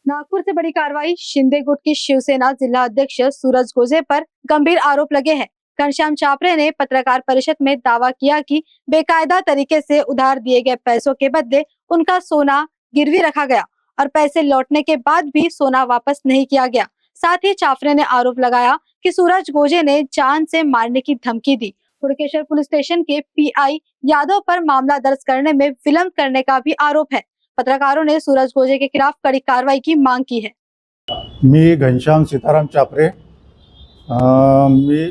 नागपुर से बड़ी कार्रवाई। शिंदे गुट की शिवसेना जिला अध्यक्ष सूरज गोजे पर गंभीर आरोप लगे हैं। घनश्याम चापरे ने पत्रकार परिषद में दावा किया कि बेकायदा तरीके से उधार दिए गए पैसों के बदले उनका सोना गिरवी रखा गया और पैसे लौटने के बाद भी सोना वापस नहीं किया गया। साथ ही चापरे ने आरोप लगाया कि सूरज गोजे ने जान से मारने की धमकी दी। हुड़केश्वर पुलिस स्टेशन के पीआई यादव पर मामला दर्ज करने में विलंब करने का भी आरोप है। पत्रकारों ने सूरज गोजे के खिलाफ कड़ी कार्रवाई की मांग की है। मी घनश्याम सीताराम चापरे, मी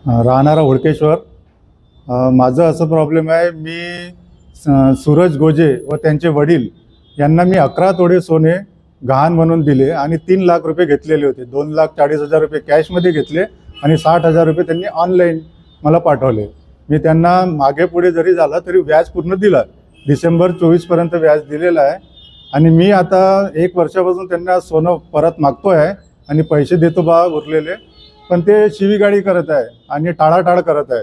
राहणारा हुडकेश्वर। माझं असं प्रॉब्लेम आहे, मी सूरज गोजे व त्यांचे वडील यांना मी 11 तोळे सोने गहाण म्हणून दिले आणि 3 लाख रुपये घेतलेले होते। 2,40,000 रुपये कॅशमध्ये घेतले आणि 60,000 रुपये त्यांनी ऑनलाईन मला पाठवले। मी त्यांना मागे पुढे जरी झाला तरी व्याज पूर्ण दिला। डिसेंबर 24 पर्यंत व्याज दिलेला आहे आणि मी आता 1 वर्षापासून त्यांना सोनं परत मागतो आहे आणि पैसे देतो बा उरलेले, पण ते शिवीगाळी करत आहे आणि टाळाटाळ करत आहे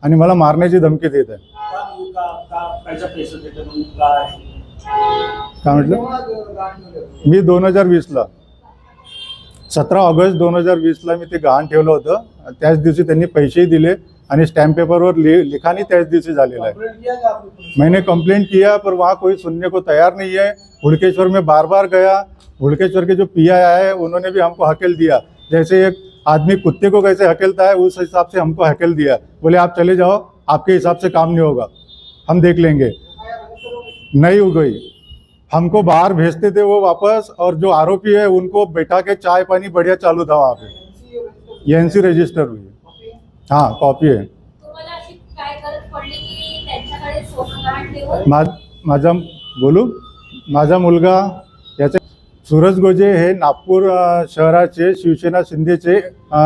आणि मला मारण्याची धमकी देत आहे। काय म्हटलं? मी 2020ला 17 ऑगस्ट 2020ला मी ते गहाण ठेवलं होतं। त्याच दिवशी त्यांनी पैसेही दिले आणि स्टैम्प पेपर लिखानी त्याच दिवशी झालेला है। मैंने कंप्लेंट किया पर वहाँ कोई सुनने को तैयार नहीं है। हुड़केश्वर में बार बार गया, हुड़केश्वर के जो पीआई आए उन्होंने भी हमको हकेल दिया। जैसे एक आदमी कुत्ते को कैसे हकेलता है उस हिसाब से हमको हकेल दिया। बोले आप चले जाओ, आपके हिसाब से काम नहीं होगा, हम देख लेंगे। नहीं हो गई, हमको बाहर भेजते थे वो वापस, और जो आरोपी है उनको बैठा के चाय पानी बढ़िया चालू था वहाँ पे। एनसी रजिस्टर हुई, हाँ कॉपी आहे। माझा बोलू, माझा मुलगा याचे सूरज गोजे हे नागपूर शहराचे शिवसेना शिंदेचे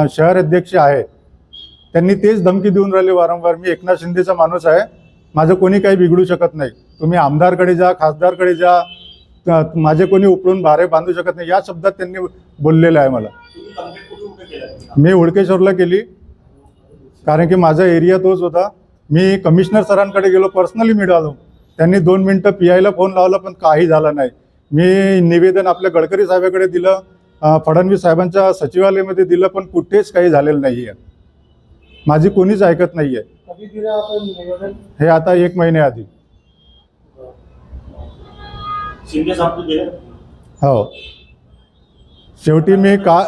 शहर अध्यक्ष आहे। त्यांनी तेच धमकी देऊन राहिले वारंवार। मी एकनाथ शिंदेचा माणूस आहे, माझं कोणी काही बिघडू शकत नाही। तुम्ही आमदारकडे जा, खासदारकडे जा, माझे कोणी उपळून भारे बांधू शकत नाही, या शब्दात त्यांनी बोललेलं आहे मला। मी हुडकेश्वरला केली, कारण की माझा एरिया तोच होता। मी कमिशनर सरांकडे गेलो, पर्सनली मिळालो। त्यांनी 2 मिनिटं पीआयला फोन लावला पण काही झालं नाही। मी निवेदन आपल्या गडकरी साहेबांकडे दिलं, फडणवीस साहेबांच्या सचिवालयामध्ये दिलं, पण कुठेच काही झालेलं नाही आहे। माझी कोणीच ऐकत नाही आहे। कधी दिलं आपण निवेदन? हे आता 1 महिन्याआधी। शिंदे साहेब दिलं? हो। शेवटी मी का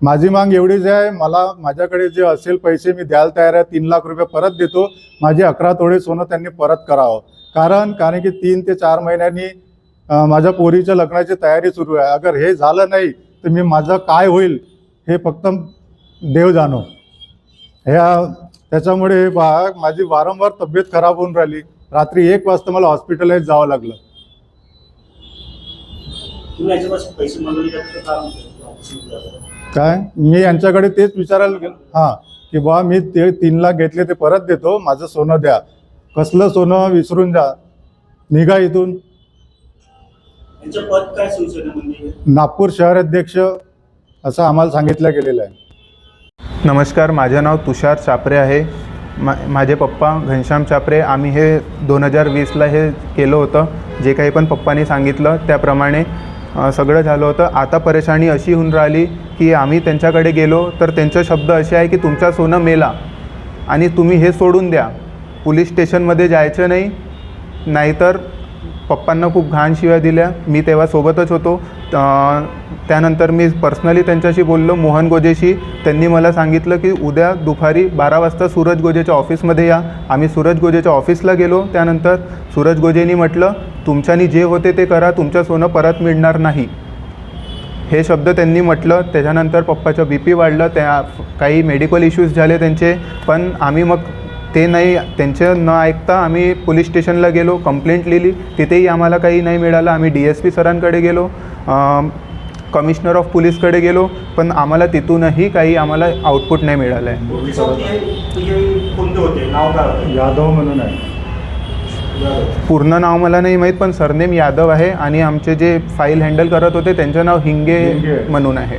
माझी मांग एवढीच आहे, मला माझ्याकडे जे असेल पैसे मी द्यायला तयार आहे। 3 लाख रुपये परत देतो। माझे 11 तोळे सोनं त्यांनी परत करावं, कारण की 3 ते 4 महिन्यांनी माझ्या पोरीच्या लग्नाची तयारी सुरू आहे। अगर हे झालं नाही तर मी माझं काय होईल हे फक्त देव जाणो। त्याच्यामुळे माझी वारंवार तब्येत खराब होऊन राहिली। रात्री 1 वाजता मला हॉस्पिटलाइज जावं लागलं। काय मी यांच्याकडे तेच विचारायला गेलो, हां, की बा मी ते 3 लाख घेतले ते परत देतो, माझं सोनं द्या। कसलं सोनं विसरून जा, निघा इथून। नागपूर शहर अध्यक्ष असं आम्हाला सांगितलं गेलेलं आहे। नमस्कार, माझे नाव तुषार चापरे आहे। माझे पप्पा घनश्याम चापरे। आम्ही हे 2020ला हे केलं होतं, जे काही पण पप्पांनी सांगितलं त्याप्रमाणे सगळं झालं होतं। आता परेशानी अशी होऊन राहिली की आम्ही त्यांच्याकडे गेलो तर त्यांचे शब्द असे आहे की तुमचा सोनं मेला आणि तुम्ही हे सोडून द्या, पोलीस स्टेशनमध्ये जायचं नाही, नाहीतर पप्पांना खूप घाण शिव्या दिल्या। मी तेव्हा सोबतच होतो। त्यानंतर मी पर्सनली त्यांच्याशी बोललो, मोहन गोजेशी। त्यांनी मला सांगितलं की उद्या दुपारी 12 वाजता सूरज गोजेच्या ऑफिसमध्ये या। आम्ही सूरज गोजेच्या ऑफिसला गेलो। त्यानंतर सूरज गोजेंनी म्हटलं तुमच्यानी जे होते ते करा, तुमचं सोनं परत मिळणार नाही, हे शब्द त्यांनी म्हटलं। त्याच्यानंतर पप्पाचं BP वाढलं, त्या काही मेडिकल इश्यूज झाले त्यांचे, पण आम्ही मग ते नाही, त्यांचे न ऐकता आम्ही पोलीस स्टेशनला गेलो, कंप्लेंट लिहिली, तिथेही आम्हाला काही नाही मिळालं। आम्ही DSP सरांकडे गेलो, कमिशनर ऑफ पोलीसकडे गेलो, पण आम्हाला तिथूनही काही आम्हाला आउटपुट नाही मिळालं आहे। यादव म्हणून आहे, पूर्ण नाव मला नाही माहीत, पण सरनेम यादव आहे आणि आमचे जे फाईल हँडल करत होते त्यांचं नाव हिंगे म्हणून आहे।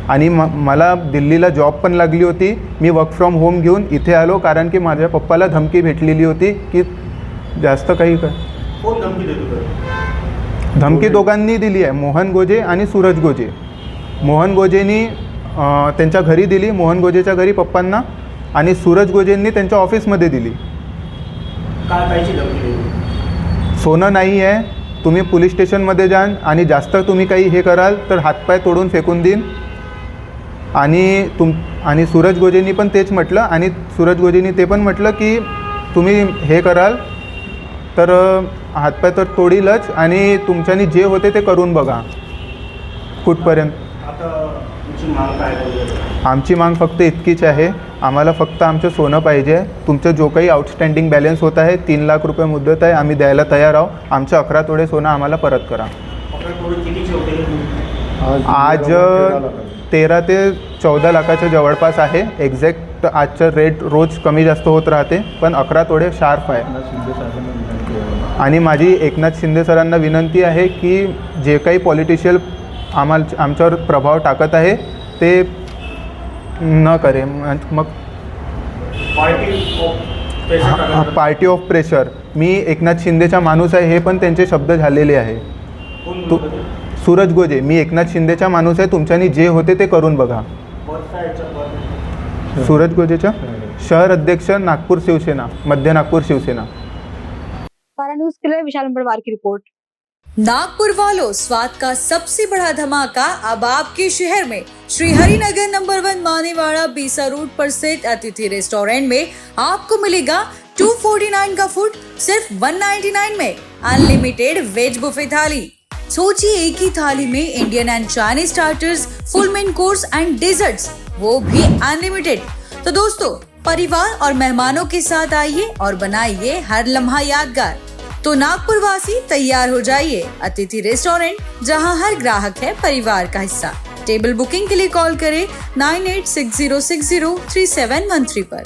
आणि मला दिल्लीला जॉब पण लागली होती। मी वर्क फ्रॉम होम घेऊन इथे आलो, कारण की माझ्या पप्पाला धमकी भेटलेली होती की जास्त काही कोण धमकी देत होतं? धमकी दोघांनी दिली आहे, मोहन गोजे आणि सूरज गोजे. मोहन गोजेनी त्यांच्या घरी दिली, मोहन गोजेच्या घरी पप्पांना, आणि सूरज गोजेंनी त्यांच्या ऑफिसमध्ये दिली. काय कायची धमकी दिली? सोनं नाही आहे, तुम्ही पोलीस स्टेशनमध्ये जाल आणि जास्त तुम्ही काही हे कराल तर हातपाय तोडून फेकून देईन. आणि सूरज गोजेंनी पण तेच म्हटलं, आणि सूरज गोजेंनी ते पण म्हटलं की तुम्ही हे कराल तर हातपाय तर तोडीलच, आणि तुमच्यानी जे होते ते करून बघा कुठपर्यंत. आता तुमची माग काय आहे? आमची माग फक्त इतकीच आहे, आम्हाला फक्त आमचं सोनं पाहिजे. तुमचं जो काही आउटस्टँडिंग बॅलन्स होत आहे 3 लाख रुपये मुदत आहे, आम्ही द्यायला तयार आहोत. आमचं 11 तोळे सोनं आम्हाला परत करा. कितीचे होते? आज 13 ते 14 लाखाच्या जवळपास आहे. एक्झॅक्ट आजचं रेट रोज कमी जास्त होत राहते, पण 11 तोळे शार्प आहे. आणि माझी एकनाथ शिंदे सरांना विनंती आहे की जे काही पॉलिटिशियन आमच्यावर प्रभाव टाकत आहे ते न करे. मग पार्टी ऑफ प्रेशर, मी एकनाथ शिंदेचा माणूस आहे हे पण त्यांचे शब्द झालेले आहे. सूरज गोजे, मी एकनाथ शिंदेचा माणूस आहे, तुमच्यानी जे होते ते करून बघा. सूरज गोजेचा शहर अध्यक्ष, नागपूर शिवसेना, मध्य नागपूर शिवसेना. पारा न्यूज के लिए विशाल बड़वार की रिपोर्ट। नागपुर वालों, स्वाद का सबसे बड़ा धमाका अब आपके शहर में श्री हरिनगर नंबर 1 मानेवाड़ा बीसा रोड पर स्थित अतिथि रेस्टोरेंट में आपको मिलेगा 249 का फूड सिर्फ 199 में। अनलिमिटेड वेज बुफे थाली, सोचिए एक ही थाली में Indian and Chinese starters, full main course and desserts, वो भी अनलिमिटेड। तो दोस्तों, परिवार और मेहमानों के साथ आइए और बनाइए हर लम्हा यादगार। तो नागपुर वासी तैयार हो जाइए, अतिथि रेस्टोरेंट, जहां हर ग्राहक है परिवार का हिस्सा। टेबल बुकिंग के लिए कॉल करें 9860603713 पर।